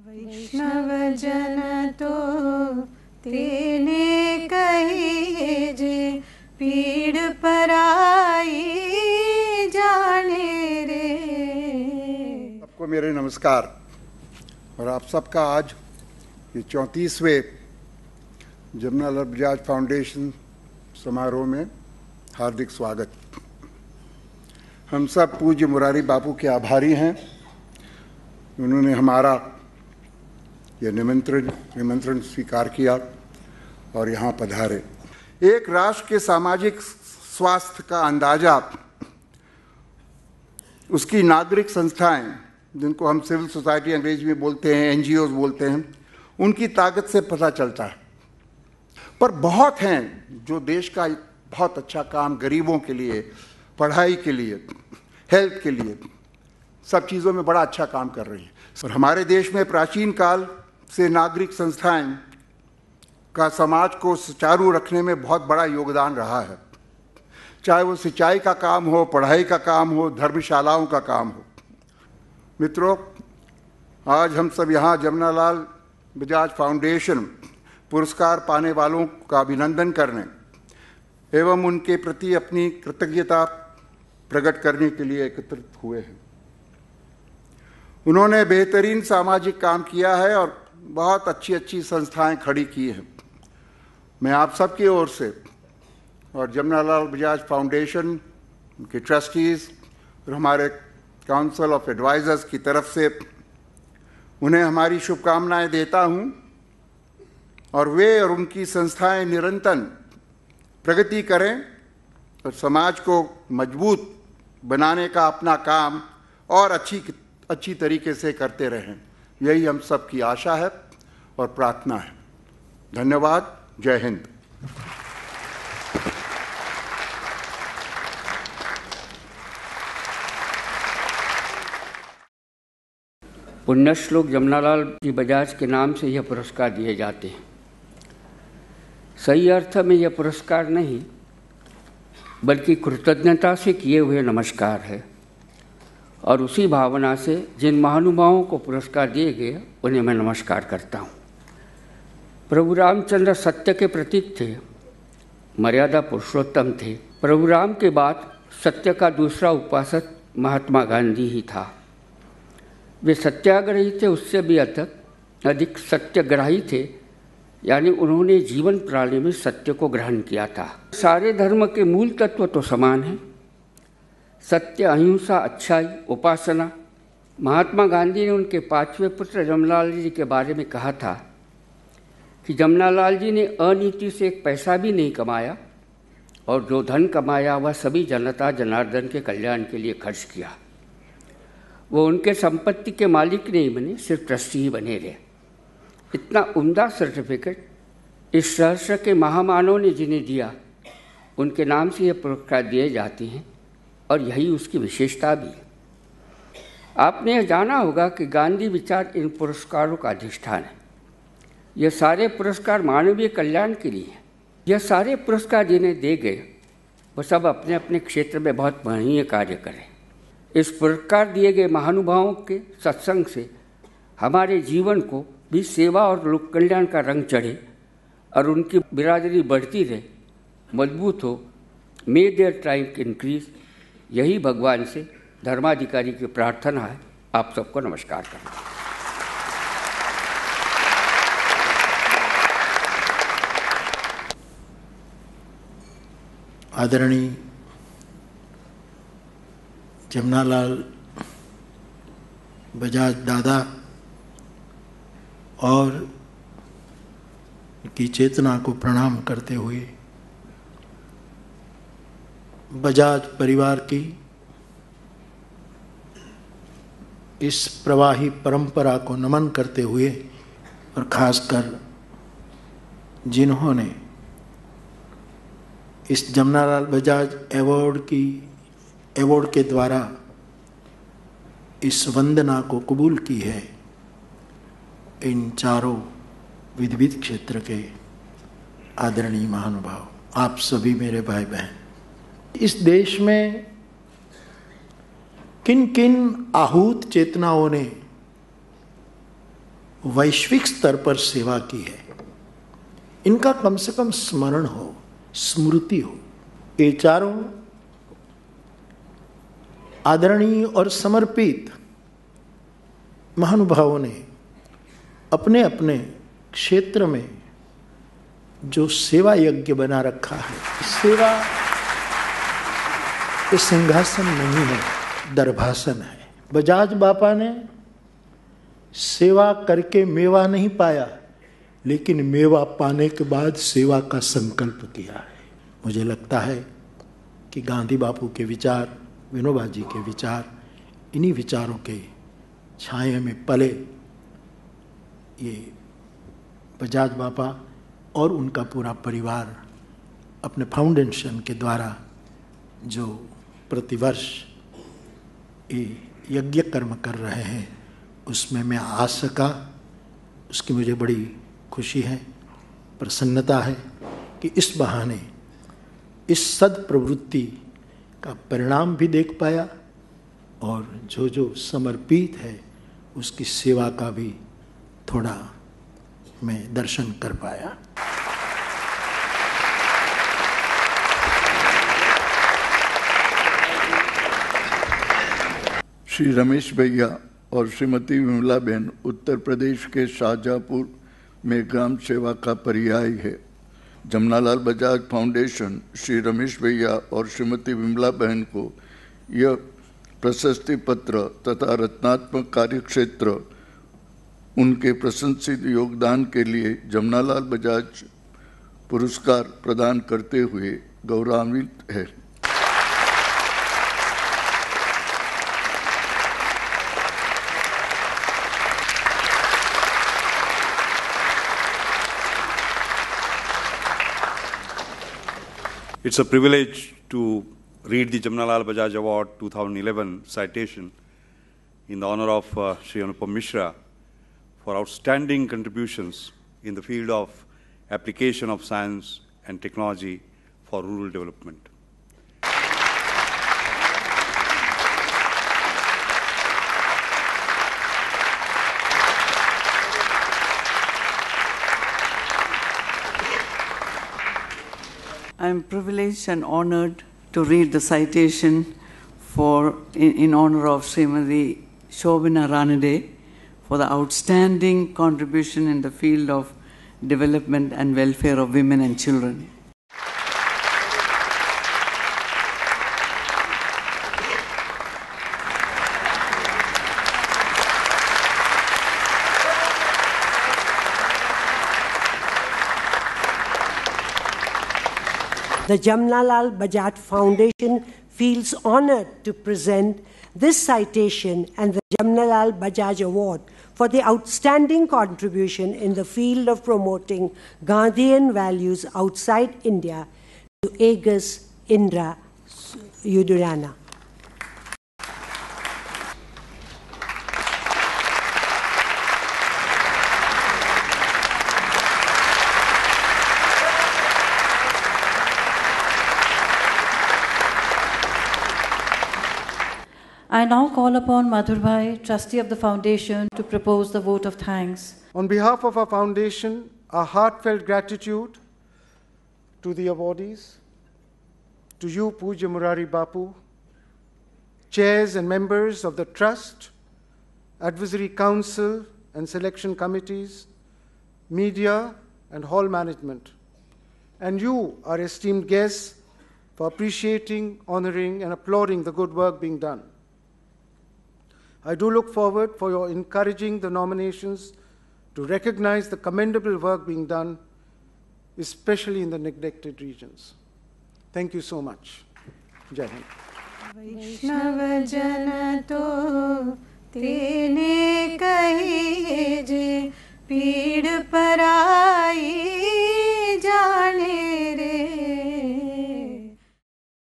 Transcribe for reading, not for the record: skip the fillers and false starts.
वैष्णव जन तो तेने कहिए जे पीड़ पराई जाने रे। सबको मेरे नमस्कार और आप सबका आज ये 34वें जमनालाल बजाज फाउंडेशन समारोह में हार्दिक स्वागत। हम सब पूज्य मुरारी बापू के आभारी हैं। उन्होंने हमारा यह निमंत्रण स्वीकार किया और यहाँ पधारे। एक राष्ट्र के सामाजिक स्वास्थ्य का अंदाजा उसकी नागरिक संस्थाएं, जिनको हम सिविल सोसाइटी अंग्रेजी में बोलते हैं, एनजीओ बोलते हैं, उनकी ताकत से पता चलता है। पर बहुत हैं जो देश का बहुत अच्छा काम गरीबों के लिए, पढ़ाई के लिए, हेल्थ के लिए, सब चीज़ों में बड़ा अच्छा काम कर रही हैं। और हमारे देश में प्राचीन काल से नागरिक संस्थाएं का समाज को सुचारू रखने में बहुत बड़ा योगदान रहा है। चाहे वो सिंचाई का काम हो, पढ़ाई का काम हो, धर्मशालाओं का काम हो। मित्रों, आज हम सब यहाँ जमनालाल बजाज फाउंडेशन पुरस्कार पाने वालों का अभिनंदन करने एवं उनके प्रति अपनी कृतज्ञता प्रकट करने के लिए एकत्रित हुए हैं। उन्होंने बेहतरीन सामाजिक काम किया है और बहुत अच्छी संस्थाएं खड़ी की हैं। मैं आप सबकी ओर से और जमनालाल बजाज फाउंडेशन के ट्रस्टीज़ और हमारे काउंसिल ऑफ एडवाइजर्स की तरफ से उन्हें हमारी शुभकामनाएं देता हूं और वे और उनकी संस्थाएं निरंतर प्रगति करें और समाज को मजबूत बनाने का अपना काम और अच्छी तरीके से करते रहें। यही हम सब की आशा है और प्रार्थना है। धन्यवाद। जय हिंद। पुण्यश्लोक जमनालाल जी बजाज के नाम से यह पुरस्कार दिए जाते हैं। सही अर्थ में यह पुरस्कार नहीं बल्कि कृतज्ञता से किए हुए नमस्कार है और उसी भावना से जिन महानुभावों को पुरस्कार दिए गए उन्हें मैं नमस्कार करता हूँ। प्रभु रामचंद्र सत्य के प्रतीक थे, मर्यादा पुरुषोत्तम थे। प्रभु राम के बाद सत्य का दूसरा उपासक महात्मा गांधी ही था। वे सत्याग्रही थे, उससे भी अधिक सत्यग्राही थे, यानी उन्होंने जीवन प्रणाली में सत्य को ग्रहण किया था। सारे धर्म के मूल तत्व तो समान हैं, सत्य, अहिंसा, अच्छाई, उपासना। महात्मा गांधी ने उनके 5वें पुत्र जमनालाल जी के बारे में कहा था कि जमनालाल जी ने अनीति से एक पैसा भी नहीं कमाया और जो धन कमाया वह सभी जनता जनार्दन के कल्याण के लिए खर्च किया। वो उनके संपत्ति के मालिक नहीं बने, सिर्फ ट्रस्टी ही बने रहे। इतना उम्दा सर्टिफिकेट इस सहस्र के महामानव ने जिन्हें दिया, उनके नाम से ये पुरस्कार दिए जाते हैं और यही उसकी विशेषता भी है। आपने यह जाना होगा कि गांधी विचार इन पुरस्कारों का अधिष्ठान है। यह सारे पुरस्कार मानवीय कल्याण के लिए हैं। यह सारे पुरस्कार जिन्हें दिए गए वो सब अपने अपने क्षेत्र में बहुत महनीय कार्य करें। इस पुरस्कार दिए गए महानुभावों के सत्संग से हमारे जीवन को भी सेवा और लोक कल्याण का रंग चढ़े और उनकी बिरादरी बढ़ती रहे, मजबूत हो। मे देयर ट्राइम्फ इंक्रीज। यही भगवान से धर्माधिकारी की प्रार्थना है। आप सबको नमस्कार करना। आदरणीय जमनालाल बजाज दादा और की चेतना को प्रणाम करते हुए बजाज परिवार की इस प्रवाही परंपरा को नमन करते हुए और खासकर जिन्होंने इस जमनालाल बजाज अवार्ड के द्वारा इस वंदना को कबूल की है, इन चारों विविध क्षेत्र के आदरणीय महानुभाव, आप सभी मेरे भाई बहन। इस देश में किन किन आहूत चेतनाओं ने वैश्विक स्तर पर सेवा की है, इनका कम से कम स्मरण हो, स्मृति हो। ये चारों आदरणीय और समर्पित महानुभावों ने अपने अपने क्षेत्र में जो सेवा यज्ञ बना रखा है, सेवा ये सिंहासन नहीं है, दरभासन है। बजाज बापा ने सेवा करके मेवा नहीं पाया, लेकिन मेवा पाने के बाद सेवा का संकल्प किया है। मुझे लगता है कि गांधी बापू के विचार, विनोबा जी के विचार, इन्हीं विचारों के छाया में पले ये बजाज बापा और उनका पूरा परिवार अपने फाउंडेशन के द्वारा जो प्रतिवर्ष ये यज्ञ कर्म कर रहे हैं, उसमें मैं आ सका, उसकी मुझे बड़ी खुशी है, प्रसन्नता है कि इस बहाने इस सद्प्रवृत्ति का परिणाम भी देख पाया और जो जो समर्पित है उसकी सेवा का भी थोड़ा मैं दर्शन कर पाया। श्री रमेश भैया और श्रीमती विमला बहन उत्तर प्रदेश के शाहजहाँपुर में ग्राम सेवा का पर्याय है। जमनालाल बजाज फाउंडेशन श्री रमेश भैया और श्रीमती विमला बहन को यह प्रशस्ति पत्र तथा रत्नात्मक कार्यक्षेत्र उनके प्रशंसित योगदान के लिए जमनालाल बजाज पुरस्कार प्रदान करते हुए गौरवान्वित है। It's a privilege to read the Jamnalal Bajaj Award 2011 citation in the honor of Sri Anupam Mishra for outstanding contributions in the field of application of science and technology for rural development. I am privileged and honored to read the citation in honor of Srimati Shobhana Ranade for the outstanding contribution in the field of development and welfare of women and children. The Jamnalal Bajaj Foundation feels honored to present this citation and the Jamnalal Bajaj Award for the outstanding contribution in the field of promoting Gandhian values outside India to Agus Indra Yudurana. I now call upon Madhur Bhai, trustee of the foundation, to propose the vote of thanks. On behalf of our foundation, our heartfelt gratitude to the awardees, to you, Pujya Murari Bapu, chairs and members of the trust, advisory council and selection committees, media and hall management, and you, our esteemed guests, for appreciating, honoring, and applauding the good work being done. I do look forward for your encouraging the nominations to recognize the commendable work being done, especially in the neglected regions. Thank you so much. Jai Hind. वैष्णव जन तो तेने कहिए जे पीड़